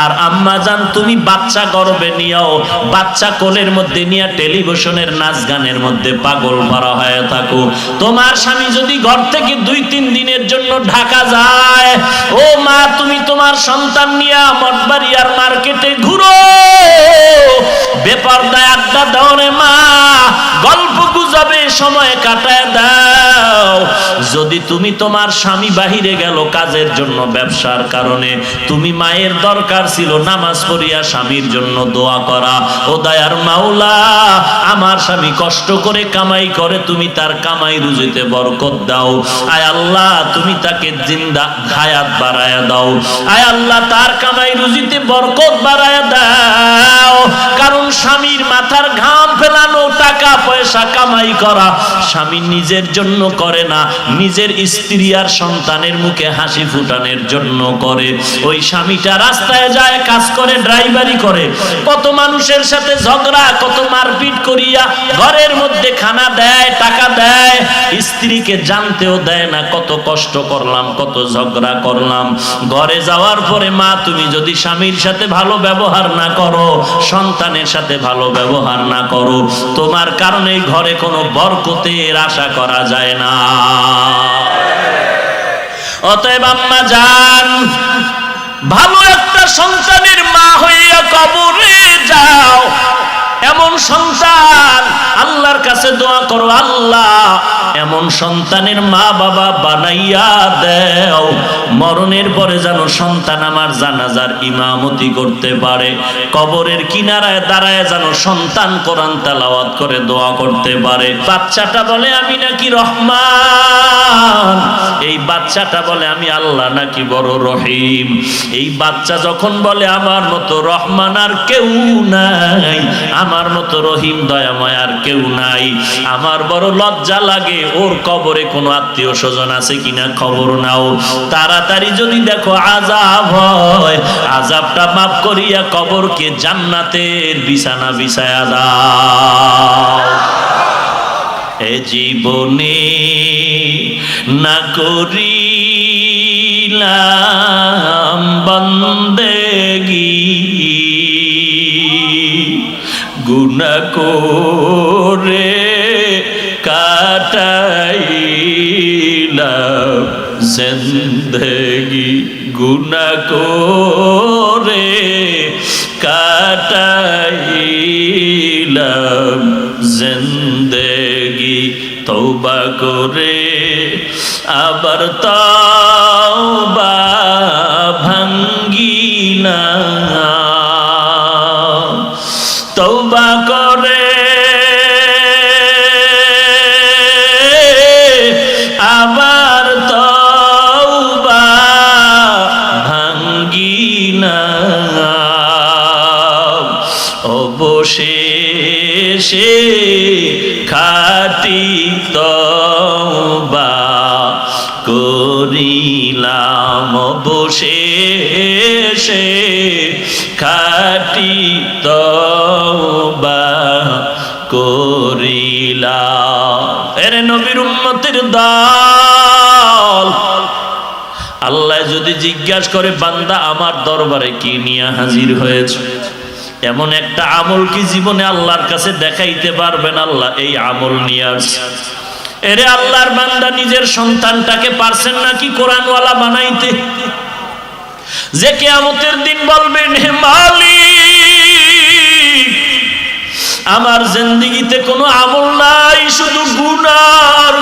আর আম্মা জান তুমি বাচ্চা গর্ভে নিয়েও বাচ্চা কোলের মধ্যে নিয়ে টেলিভিশনের নাচ গানের মধ্যে পাগল ভরা হয়ে থাকো। তোমার স্বামী যদি ঘর থেকে 2-3 দিনের জন্য ঢাকা যায়, ও মা তুমি তোমার সন্তান নিয়ে মঠবাড়ি আর মার্কেটে ঘুরো, বেপরদায় আড্ডা দাও রে মা, গল্প গুজবে সময় কাটায় দাও। যদি তুমি তোমার স্বামী বাহিরে গেল কাজের জন্য, ব্যবসার কারণে, তুমি মায়ের দরকার ছিল নামাজ পড়িয়া স্বামীর জন্য দোয়া করা, ও দয়ার মাওলা আমার স্বামী কষ্ট করে কামাই করে, তুমি তার কামাই রুজিতে বরকত দাও। আয় আল্লাহ তুমি তাকে জিন্দা হায়াত বাড়ায়া দাও। আয় আল্লাহ তার কামাই রুজিতে বরকত বাড়ায়া দাও। কারণ স্বামীর মাথার ঘাম ফেলানো, টাকা পয়সা কামাই করা স্বামী নিজের জন্য করে না, নিজের স্ত্রী আর সন্তানের মুখে হাসি ফুটানোর জন্য করে। ওই স্বামীটা রাস্তায় যায়, কাজ করে, ড্রাইভারি করে, কত মানুষের সাথে ঝগড়া, কত মারপিট করিয়া ঘরের মধ্যে খানা দেয়, টাকা দেয়, স্ত্রীকে জানতেও দেয় না কত কষ্ট করলাম, কত ঝগড়া করলাম। ঘরে যাওয়ার পরে মা তুমি যদি স্বামীর সাথে ভালো ব্যবহার না করো, সন্তানের সাথে ভালো ব্যবহার না করো, তোমার কারণে ঘরে কোনো বরকতের আশা করা যায় না। অতএব আম্মা জান, ভালো একটা সন্তানের মা হইয়া কবরে যাও। এমন সন্তান আল্লাহর কাছে দোয়া করো, আল্লাহ এমন সন্তানের মা বাবা বানাইয়া দেও, মরণের পরে যেন সন্তান আমার জানাজার ইমামতি করতে পারে, কবরের কিনারায় দাঁড়ায় যেন সন্তান কোরআন তেলাওয়াত করে দোয়া করতে পারে। বাচ্চাটা বলে আমি নাকি রহমান, এই বাচ্চাটা বলে আমি আল্লাহ নাকি বড় রহিম। এই বাচ্চা যখন বলে আমার মতো রহমান আর কেউ নাই, আমার মতো রহিম দয়াময় আর কেউ নাই, আমার বড় লজ্জা লাগে। ওর কবরে কোনো আত্মীয় স্বজন আছে কিনা খবর নাও, তাড়াতাড়ি যদি দেখো আযাব হয়, আযাবটা মাফ করিয়া কবরকে জান্নাতের বিছানা বিছায়া দাও। এ জীবনে না করিলাম বন্দেগী, গুনাহ করে কাটাইলাম জিন্দেগি, গুনাহ করে কাটাইলাম জিন্দেগি, তওবা করে আবার তওবা ভাঙ্গিলাম, তওবা করে আবার তওবা ভাঙ্গিলাম, অবশেষে খাঁটি তওবা করিলাম, অবশেষে খাঁটি তওবা করিলাম। এরে নবীর উম্মতের দল, আল্লাহ যদি জিজ্ঞাসা করে বান্দা আমার দরবারে কি নিয়ে হাজির হয়েছে, এমন একটা আমল কি জীবনে আল্লাহর কাছে দেখাইতে পারবেন আল্লাহ এই আমল নিয়ে আসছে? এরে আল্লাহর বান্দা নিজের সন্তানটাকে পারছেন নাকি কোরআনওয়ালা বানাইতে, যে কিয়ামতের দিন বলবেন হে মালিক আমার জিন্দেগিতে কোনো আমল নাই, শুধু গুনাহ,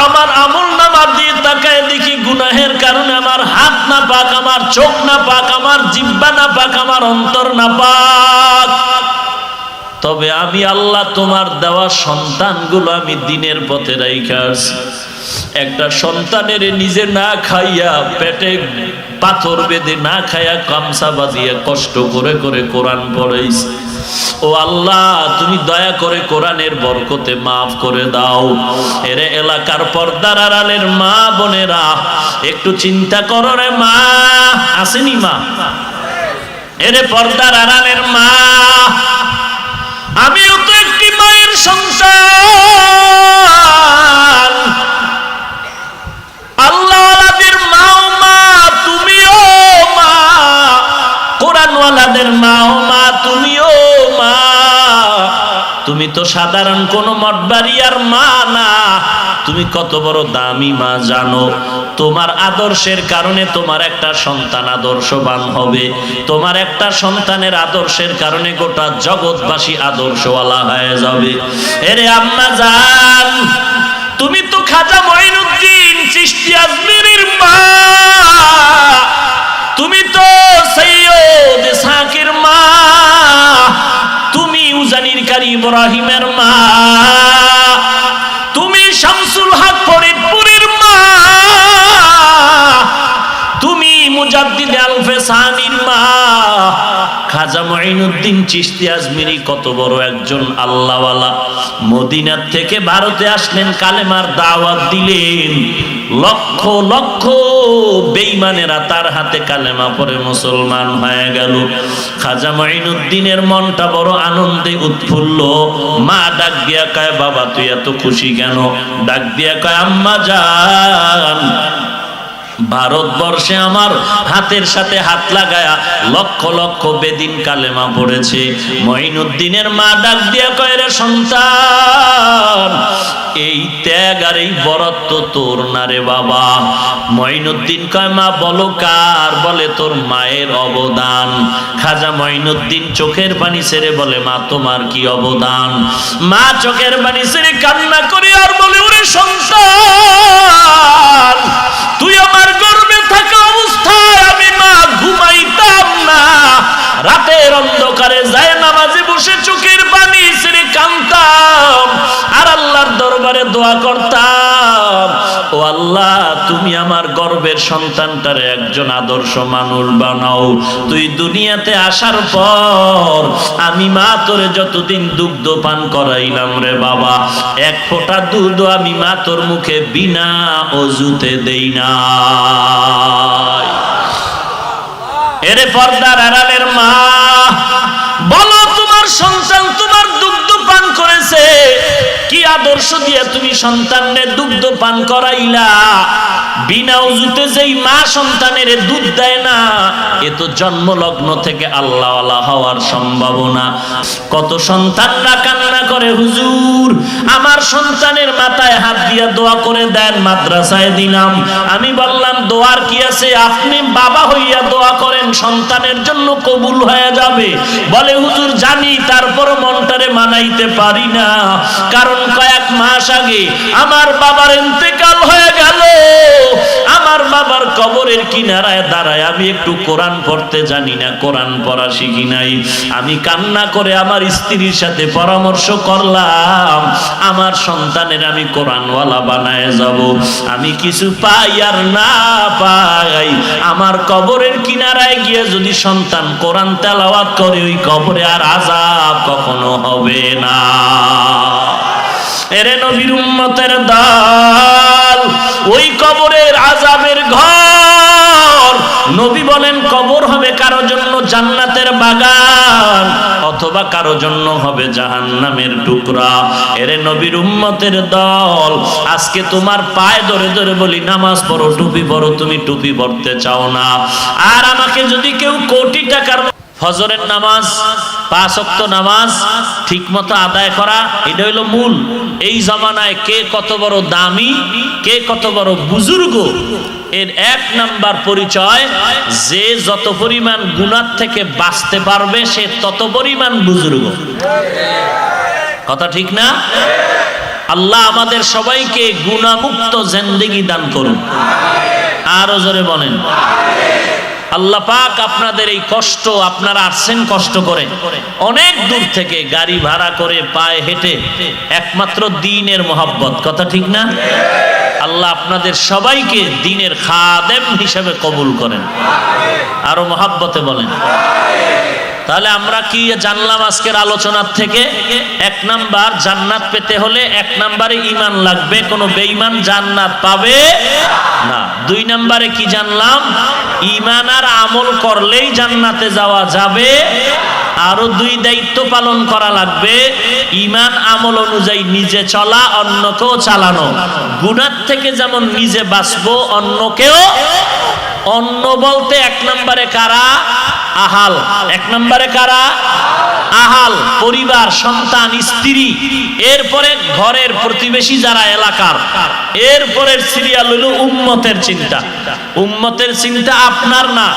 আমার আমল নামা দিয়ে তাকায় দেখি গুনাহের কারণে আমার হাত না পাক, আমার চোখ না পাক, আমার জিহ্বা না পাক, আমার অন্তর না পাক। তবে আমি আল্লাহ তোমার দেওয়া সন্তানগুলো আমি দিনের পথে রাইখা আছি। একটা সন্তানের নিজে না খাইয়া, পেটে পাথর বেঁধে না খাইয়া, গামছা বাঁধিয়া কষ্ট করে করে কোরআন পড়াইছে। ও আল্লাহ তুমি দয়া করে কোরআনের বরকতে মাফ করে দাও। এরে এলাকার পর্দার আড়ালের মা বোনেরা একটু চিন্তা করো রে মা, আসেনি মা? এরে পর্দার আড়ালের মা, আমিও তো একটি মায়ের সন্তান। আল্লাহওয়ালাদের মাও মা, তো সাধারণ কোন মঠবাড়িয়ার মা না, তুমি কত বড় দামি মা জানো? তোমার আদর্শের কারণে তোমার একটা সন্তান আদর্শবান হবে, তোমার একটা সন্তানের আদর্শের কারণে গোটা জগৎবাসী আদর্শওয়ালা হয়ে যাবে। এরে আম্মা জান, তুমি তো খাজা মঈনুদ্দিন চিশতি আজমিরির মা, তুমি তো সৈয়দ সাকির মা, তুমি উজানির কারি ইব্রাহিমের মা, তুমি শামসুল হক ফরিদপুরের মা, তুমি মুজাদ্দিদ আল-ফেসানির মা। খাজা মঈনুদ্দিন চিশতি আজমিরি কত বড় একজন আল্লাহওয়ালা। মদিনা থেকে ভারতে আসলেন, কালেমার দাওয়াত দিলেন, লক্ষ লক্ষ বেঈমানেরা তার হাতে কালেমা পড়ে মুসলমান হয়ে গেল। খাজা মঈনুদ্দিনের মনটা বড় আনন্দে উৎফুল্ল। মা ডাক দিয়া কয়, বাবা তুই এত খুশি কেন? ডাক দিয়া কয়, আম্মা জান, ভারতবর্ষে আমার হাতের সাথে হাত লাগায়া লক্ষ লক্ষ বেদিন কালেমা পড়েছে। মঈনুদ্দিনের মা ডাক দিয়া কয়, রে সন্তান, এই ত্যাগ আর এই বরত্ব তোর না রে বাবা। মঈনুদ্দিন কয়, মা বলো কার? বলে তোর মায়ের অবদান। খাজা মঈনুদ্দিন চোখের পানি ছেড়ে বলে, মা তোমার কি অবদান? মা চোখের পানি ছেড়ে কান্না করে আর বলে, ওরে সন্তান, তুই আমার গর্ভে থাকা অবস্থায় আমি মা ঘুমাইতাম না, রাতের অন্ধকারে যায় নামাজে বসে চোখের পানি ছেড়ে কাঁদতাম আর আল্লাহর দরবারে দোয়া করতাম, ও আল্লাহ তুমি আমার গর্ভের সন্তানটারে একজন আদর্শ মানুষ বানাও। তুই দুনিয়াতে আসার পর আমি মা তোরে যতদিন দুগ্ধ পান করাইলাম রে বাবা, এক ফোঁটা দুধ আমি মা তোর মুখে বিনা অজুতে দেই না। এরে পর্দার আড়ালের মা, বলো তোমার সন্তান তোমার দুগ্ধ পান করেছে, কি আদর্শ দিয়ে তুমি সন্তানের দুগ্ধ পান করাইলা? বিনা উজুতে যেই মা সন্তানের দুধ দেয় না, এ তো জন্মলগ্ন থেকে আল্লাহওয়ালা হওয়ার সম্ভাবনা। কত সন্তানরা কান্না করে, হুজুর আমার সন্তানের মাথায় হাত দিয়ে দোয়া করে দেন, মাদ্রাসায় দিলাম। আমি বললাম, দোয়ার কি আছে, আপনি বাবা হইয়া দোয়া করেন, সন্তানের জন্য কবুল হয়ে যাবে। বলে, হুজুর জানি, তারপর মনটারে মানাইতে পারি না, কারণ কয়েক মাস আগে আমার বাবার ইন্তেকাল হয়ে গেল। আমার বাবার কবরের কিনারায় দাঁড়ায় আমি একটু কোরআন পড়তে জানি না, কোরআন পড়া শিখি নাই। আমি কান্না করে আমার স্ত্রীর সাথে পরামর্শ করলাম, আমার সন্তানের আমি কোরআনওয়ালা বানায় যাব। আমি কিছু পাই আর না পাই, আমার কবরের কিনারায় গিয়ে যদি সন্তান কোরআন তেলাওয়াত করে, ওই কবরে আর আযাব কখনো হবে না। এরে নবীর উম্মতের দল, ওই কবরের আযাবের ঘর। নবী বলেন, কবর হবে কারো জন্য জান্নাতের বাগান, অথবা কারো জন্য হবে জাহান্নামের টুকরা। এরে নবীর উম্মতের দল, আজকে তোমার পায়ে ধরে ধরে বলি, নামাজ পড়ো, টুপি পড়ো, তুমি টুপি পড়তে চাও না। আর আমাকে যদি কেউ কোটি টাকার ফজরের নামাজ, 5 ওয়াক্ত নামাজ ঠিক মতো আদায় করা, এটা হইল মূল। এই জামানায় কে কত বড় দামি, কে কত বড় বুজুর্গ, এর 1 নাম্বার পরিচয়, যে যত পরিমাণ গুনাহ থেকে বাঁচতে পারবে সে তত পরিমাণ বুজুর্গ। কথা ঠিক না? আল্লাহ আমাদের সবাইকে গুনাহমুক্ত জিন্দেগি দান করুন। আরো জোরে বলেন। আল্লাহ পাক আপনাদের এই কষ্ট, আপনারা আসছেন কষ্ট করে অনেক দূর থেকে, গাড়ি ভাড়া করে, পায়ে হেঁটে, একমাত্র দ্বীনের মহব্বত। কথা ঠিক না? আল্লাহ আপনাদের সবাইকে দ্বীনের খাদেম হিসেবে কবুল করেন। আরো মহব্বতে বলেন। তাহলে আমরা কি জানলাম আজকের আলোচনার থেকে? 1 নাম্বার, জান্নাত পেতে হলে 1 নাম্বারে ঈমান লাগবে, কোনো বেঈমান জান্নাত পাবে না। 2 নাম্বারে কি জানলাম? ঈমান আর আমল করলেই জান্নাতে যাওয়া যাবে। আরো 2 দায়িত্ব পালন করা লাগবে, ঈমান আমল অনুযায়ী নিজে চলা, অন্যকেও চালানো। গুনাহ থেকে যেমন নিজে বাঁচবো, অন্যকেও। অন্য বলতে 1 নাম্বারে কারা? আহাল। এক নম্বরে কারা? আহাল, পরিবার, সন্তান, স্ত্রী, এরপরে ঘরের প্রতিবেশী যারা এলাকার, এরপরের সিরিয়াল হলো উম্মতের চিন্তা। উম্মতের চিন্তা আপনার না,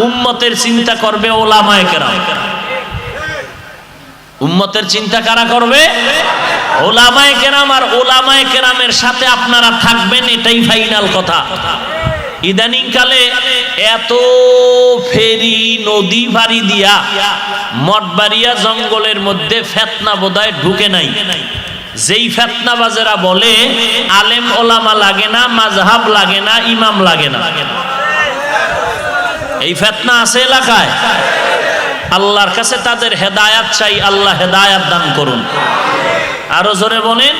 উম্মতের চিন্তা করবে ওলামায়ে কেরাম। উম্মতের চিন্তা কারা করবে? ওলামায়ে কেরাম। আর ওলামায়ে কেরামের সাথে আপনারা থাকবেন, এটাই ফাইনাল কথা। ইদানিং কালে এত ফেরি নদী পাড়ি দিয়া মঠবাড়িয়া জঙ্গলের মধ্যে ফেতনা বোধহয় ঢুকে নাই। যেই ফেতনাবাজেরা বলে আলেম ওলামা লাগে না, মাযহাব লাগে না, ইমাম লাগে না, এই ফেতনা আছে এলাকায়। আল্লাহর কাছে তাদের হেদায়াত চাই, আল্লাহ হেদায়াত দান করুন। আরো জোরে বলেন।